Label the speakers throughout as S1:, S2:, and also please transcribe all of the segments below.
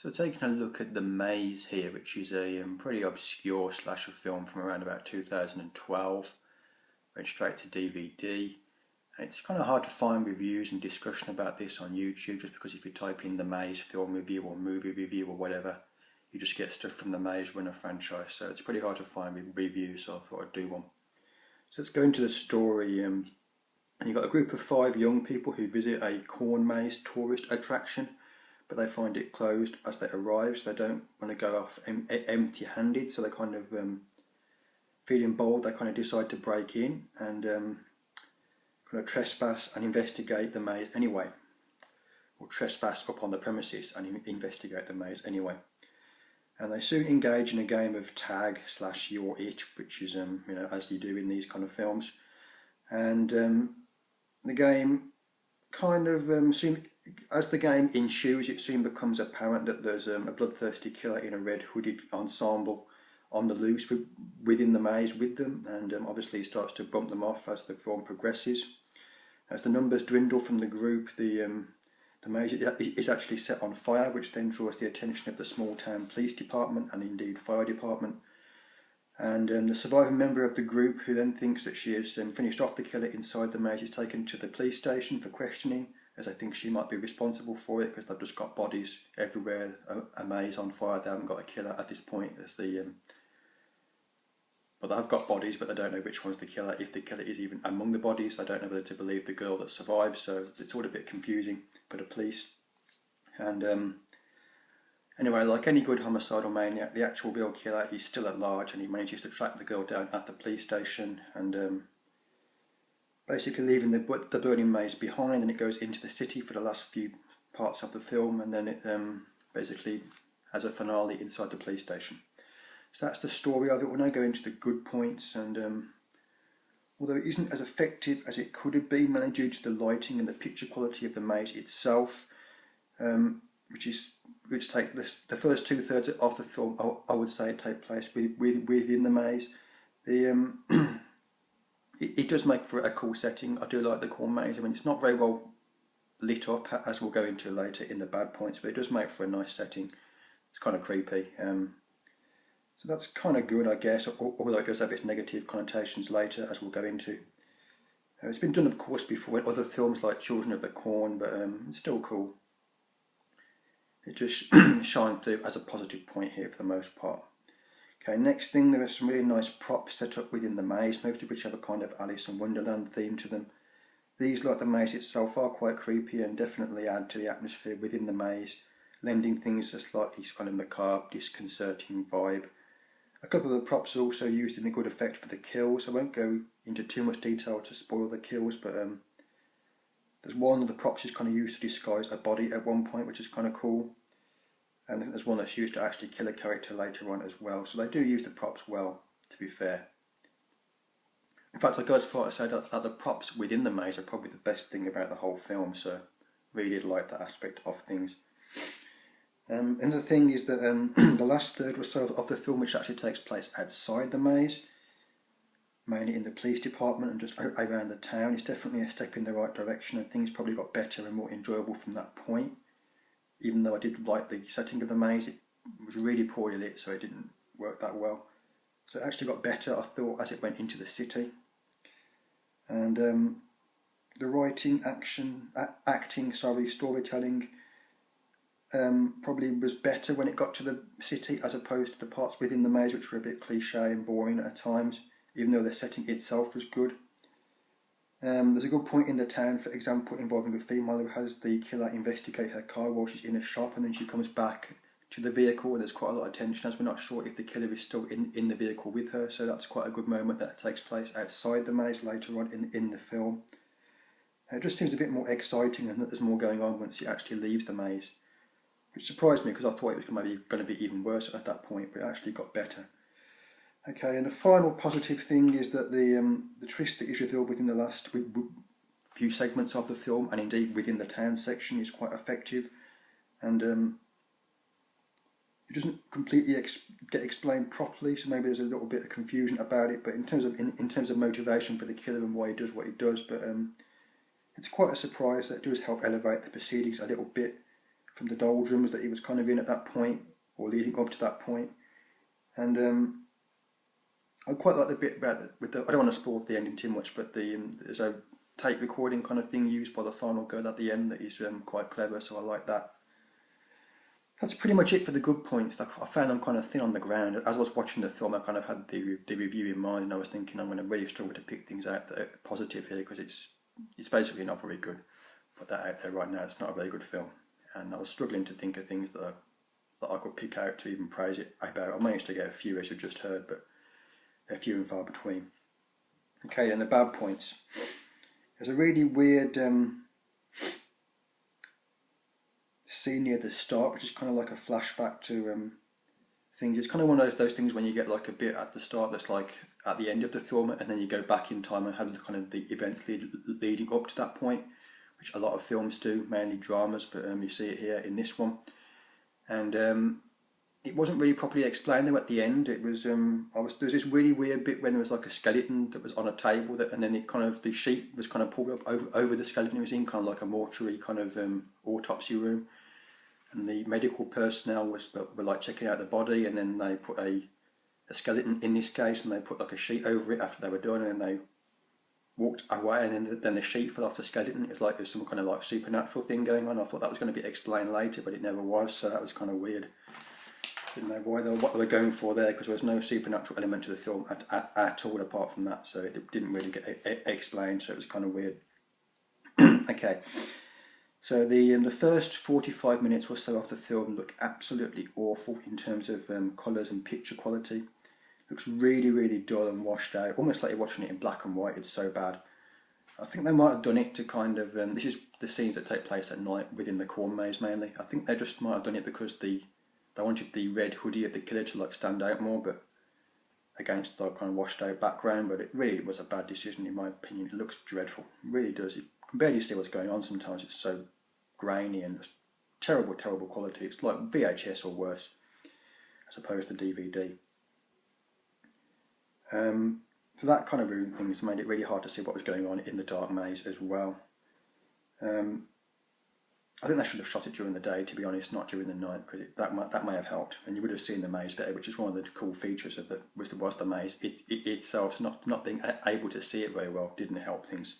S1: So taking a look at The Maze here, which is a pretty obscure slasher film from around about 2012, went straight to DVD. And it's kind of hard to find reviews and discussion about this on YouTube, just because if you type in The Maze film review or movie review or whatever, you just get stuff from the Maze Runner franchise. So it's pretty hard to find reviews, so I thought I'd do one. So let's go into the story. And you've got a group of 5 young people who visit a corn maze tourist attraction, but they find it closed as they arrive, so they don't want to go off empty-handed, so they kind of, feeling bold, they kind of decide to break in and kind of trespass and investigate the maze anyway, or trespass upon the premises and investigate the maze anyway. And they soon engage in a game of tag / you're it, which is, as you do in these kind of films. And the game kind of soon, as the game ensues, it soon becomes apparent that there's a bloodthirsty killer in a red hooded ensemble on the loose within the maze with them, and obviously he starts to bump them off as the film progresses. As the numbers dwindle from the group, the maze is actually set on fire, which then draws the attention of the small town police department and indeed fire department. And the surviving member of the group, who then thinks that she has finished off the killer inside the maze, is taken to the police station for questioning, as I think she might be responsible for it, because they've just got bodies everywhere, a maze on fire. They haven't got a killer at this point. As but they have got bodies, but they don't know which one's the killer. If the killer is even among the bodies, they don't know whether to believe the girl that survived, so it's all a bit confusing for the police. And anyway, like any good homicidal maniac, the actual real killer is still at large, and he manages to track the girl down at the police station and basically leaving the burning maze behind, and it goes into the city for the last few parts of the film, and then it basically has a finale inside the police station. So that's the story of it. We'll now go into the good points, and although it isn't as effective as it could have been, mainly due to the lighting and the picture quality of the maze itself, which take the first 2/3 of the film, I would say, take place within the maze. It does make for a cool setting. I do like the corn maze. I mean, it's not very well lit up, as we'll go into later in the bad points, but it does make for a nice setting. It's kind of creepy. So that's kind of good, I guess, although it does have its negative connotations later, as we'll go into. It's been done, of course, before in other films like Children of the Corn, but it's still cool. It just shines through as a positive point here for the most part. Okay, next thing, there are some really nice props set up within the maze, most of which have a kind of Alice in Wonderland theme to them. These, like the maze itself, are quite creepy and definitely add to the atmosphere within the maze, lending things a slightly kind of macabre, disconcerting vibe. A couple of the props are also used in a good effect for the kills. I won't go into too much detail to spoil the kills, but there's one of the props is kind of used to disguise a body at one point, which is kind of cool. And I think there's one that's used to actually kill a character later on as well. So they do use the props well, to be fair. In fact, I go as far as to say that the props within the maze are probably the best thing about the whole film, so really like that aspect of things. Another thing is that the last third or so of the film, which actually takes place outside the maze, mainly in the police department and just around the town, is definitely a step in the right direction, and things probably got better and more enjoyable from that point. Even though I did like the setting of the maze, it was really poorly lit, so it didn't work that well. So it actually got better, I thought, as it went into the city. And the writing, acting, storytelling probably was better when it got to the city, as opposed to the parts within the maze, which were a bit cliche and boring at times, even though the setting itself was good. There's a good point in the town, for example, involving a female who has the killer investigate her car while she's in a shop, and then she comes back to the vehicle, and there's quite a lot of tension as we're not sure if the killer is still in the vehicle with her. So that's quite a good moment that takes place outside the maze later on in the film. It just seems a bit more exciting, and that there's more going on once she actually leaves the maze, which surprised me because I thought it was maybe going to be even worse at that point, but it actually got better. Okay, and the final positive thing is that the twist that is revealed within the last few segments of the film, and indeed within the town section, is quite effective, and it doesn't completely get explained properly, so maybe there's a little bit of confusion about it. But in terms of motivation for the killer and why he does what he does, but it's quite a surprise that does help elevate the proceedings a little bit, from the doldrums that he was kind of in at that point, or leading up to that point. And I quite like the bit about I don't want to spoil the ending too much, but there's a tape recording kind of thing used by the final girl at the end that is quite clever, so I like that. That's pretty much it for the good points. I found them kind of thin on the ground. As I was watching the film, I kind of had the review in mind, and I was thinking I'm going to really struggle to pick things out that are positive here, because it's basically not very good. Put that out there right now. It's not a very good film, and I was struggling to think of things that I could pick out to even praise it about. I managed to get a few, as you just heard, but they're few and far between. Okay, then the bad points. There's a really weird scene near the start, which is kind of like a flashback to things. It's kind of one of those things when you get like a bit at the start that's like at the end of the film, and then you go back in time and have kind of the events leading up to that point, which a lot of films do, mainly dramas, but you see it here in this one. And it wasn't really properly explained though at the end. It was there was this really weird bit when there was like a skeleton that was on a table, and then the sheet was kind of pulled up over the skeleton it was in, kind of like a mortuary kind of autopsy room. And the medical personnel were like checking out the body, and then they put a skeleton in this case, and they put like a sheet over it after they were done, and then they walked away, and then the sheet fell off the skeleton. It was like there's some kind of like supernatural thing going on. I thought that was going to be explained later, but it never was, so that was kind of weird. Didn't know what they were going for there, because there was no supernatural element to the film at all apart from that, so it didn't really get explained, so it was kind of weird. Okay. So the first 45 minutes or so of the film look absolutely awful in terms of colours and picture quality. It looks really, really dull and washed out, almost like you're watching it in black and white. It's so bad. I think they might have done it to kind of, this is the scenes that take place at night within the corn maze mainly. I think they just might have done it because they wanted the red hoodie of the killer to like stand out more, but against the kind of washed out background. But it really was a bad decision in my opinion. It looks dreadful. It really does. You can barely see what's going on sometimes. It's so grainy and terrible, terrible quality. It's like VHS or worse, as opposed to DVD. So that kind of ruined things, made it really hard to see what was going on in the dark maze as well. I think they should have shot it during the day, to be honest, not during the night, because that may have helped, and you would have seen the maze better, which is one of the cool features of the maze. It itself, not being able to see it very well, didn't help things.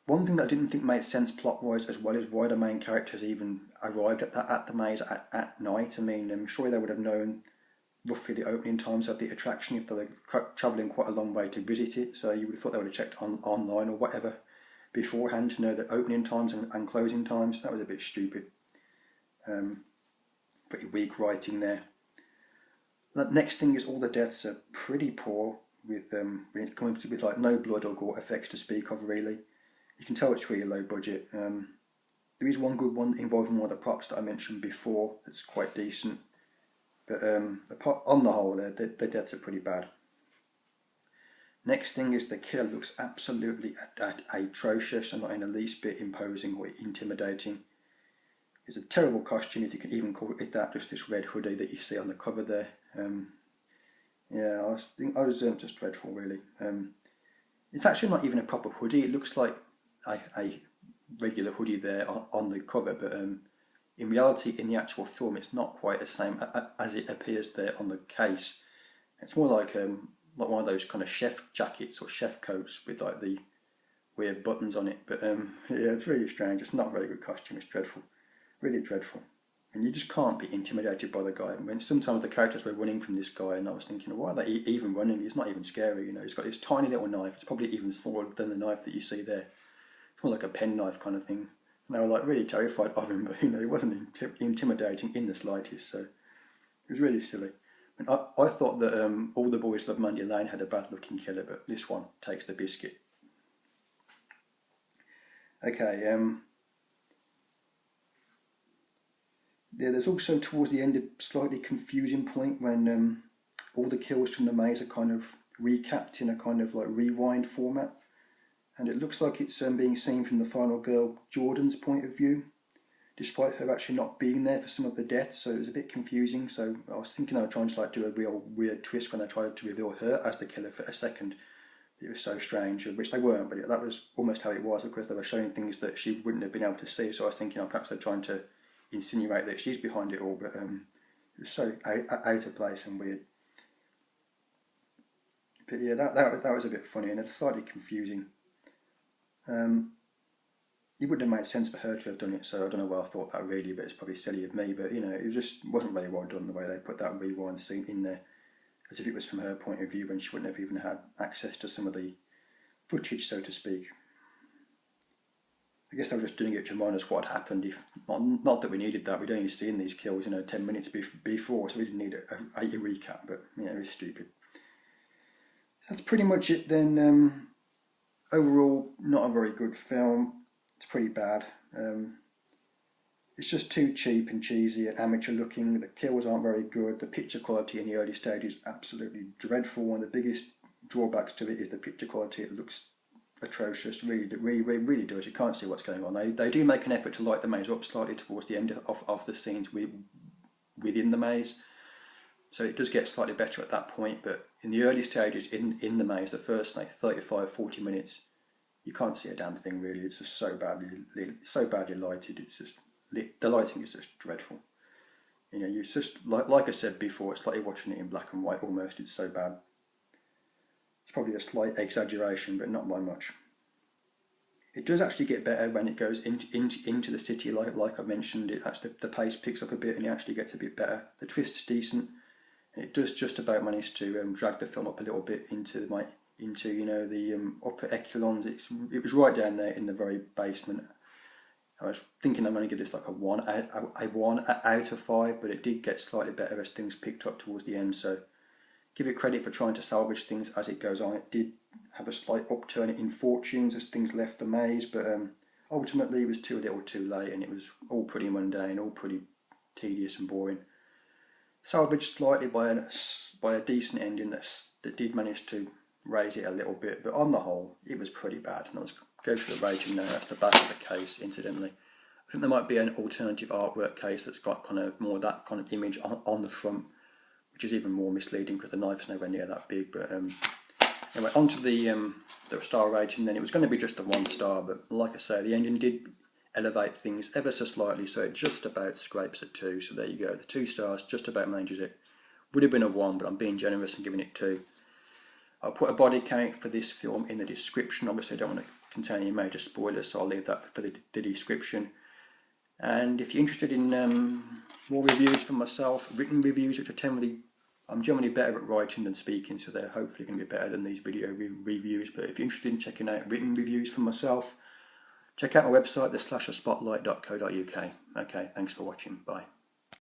S1: One thing that I didn't think made sense plot-wise as well is why the main characters even arrived at the maze at night. I mean, I'm sure they would have known roughly the opening times of the attraction if they were travelling quite a long way to visit it, so you would have thought they would have checked online or whatever beforehand to know the opening times and closing times. That was a bit stupid. Pretty weak writing there. The next thing is all the deaths are pretty poor, with when it comes to like no blood or gore effects to speak of really. You can tell it's really low budget. There is one good one involving one of the props that I mentioned before that's quite decent, but on the whole the deaths are pretty bad. Next thing is the killer looks absolutely atrocious and not in the least bit imposing or intimidating. It's a terrible costume, if you can even call it that, just this red hoodie that you see on the cover there. Yeah, I was just dreadful really. It's actually not even a proper hoodie. It looks like a regular hoodie there on the cover, but in reality, in the actual film, it's not quite the same as it appears there on the case. It's more like one of those kind of chef jackets or chef coats with like the weird buttons on it. But yeah, it's really strange. It's not a very good costume. It's dreadful, really dreadful. And you just can't be intimidated by the guy. When sometimes the characters were running from this guy, and I was thinking, why are they even running? He's not even scary, you know. He's got this tiny little knife. It's probably even smaller than the knife that you see there. It's more like a penknife kind of thing. And they were like really terrified of him, but you know, he wasn't intimidating in the slightest. So it was really silly. I thought that All the Boys Love Mandy Lane had a bad-looking killer, but this one takes the biscuit. Okay. Yeah, there's also towards the end a slightly confusing point when all the kills from the maze are kind of recapped in a kind of like rewind format, and it looks like it's being seen from the final girl Jordan's point of view, despite her actually not being there for some of the deaths. So it was a bit confusing. So I was thinking I was trying to like do a real weird twist when I tried to reveal her as the killer for a second, It was so strange, which they weren't, but that was almost how it was, because they were showing things that she wouldn't have been able to see. So I was thinking, perhaps they're trying to insinuate that she's behind it all, but it was so out of place and weird. But yeah, that was a bit funny and it's slightly confusing. It wouldn't have made sense for her to have done it, so I don't know why I thought that really, but it's probably silly of me. But you know, it just wasn't very well done the way they put that rewind scene in there, as if it was from her point of view when she wouldn't have even had access to some of the footage, so to speak. I guess they were just doing it to remind us what had happened. If not that we needed that, we'd only seen these kills, 10 minutes before, so we didn't need a recap. But it was stupid. That's pretty much it then. Overall, not a very good film. It's pretty bad. It's just too cheap and cheesy and amateur looking. The kills aren't very good. The picture quality in the early stages is absolutely dreadful. One of the biggest drawbacks to it is the picture quality. It looks atrocious, really does. You can't see what's going on. They do make an effort to light the maze up slightly towards the end of the scenes within the maze, so it does get slightly better at that point. But in the early stages in the maze, the first 35-40 minutes, you can't see a damn thing really. It's just so badly lighted. It's just the lighting is just dreadful. You just like I said before, it's like you're watching it in black and white almost. It's so bad. It's probably a slight exaggeration, but not by much. It does actually get better when it goes into the city, like I mentioned. It actually, the pace picks up a bit and it actually gets a bit better. The twist's decent, and it does just about manage to drag the film up a little bit into the upper echelons. It was right down there in the very basement. I was thinking I'm going to give this like a 1 out of 5, but it did get slightly better as things picked up towards the end. So give it credit for trying to salvage things as it goes on. It did have a slight upturn in fortunes as things left the maze, but ultimately it was too little too late, and it was all pretty mundane, all pretty tedious and boring. Salvaged slightly by a decent ending that did manage to raise it a little bit, but on the whole it was pretty bad. And I was going through the raging now. That's the back of the case, incidentally. I think there might be an alternative artwork case that's got kind of more that kind of image on the front, which is even more misleading because the knife's nowhere near that big. But anyway, onto the star rating. Then it was going to be just a 1 star, but like I say, the ending did elevate things ever so slightly, so it just about scrapes at 2. So there you go. The 2 stars just about manages it. Would have been a 1, but I'm being generous and giving it 2. I'll put a body count for this film in the description. Obviously, I don't want to contain any major spoilers, so I'll leave that for the description. And if you're interested in more reviews from myself, written reviews, which I'm generally better at writing than speaking, so they're hopefully going to be better than these video reviews. But if you're interested in checking out written reviews from myself, check out my website, theslasherspotlight.co.uk. Okay, thanks for watching. Bye.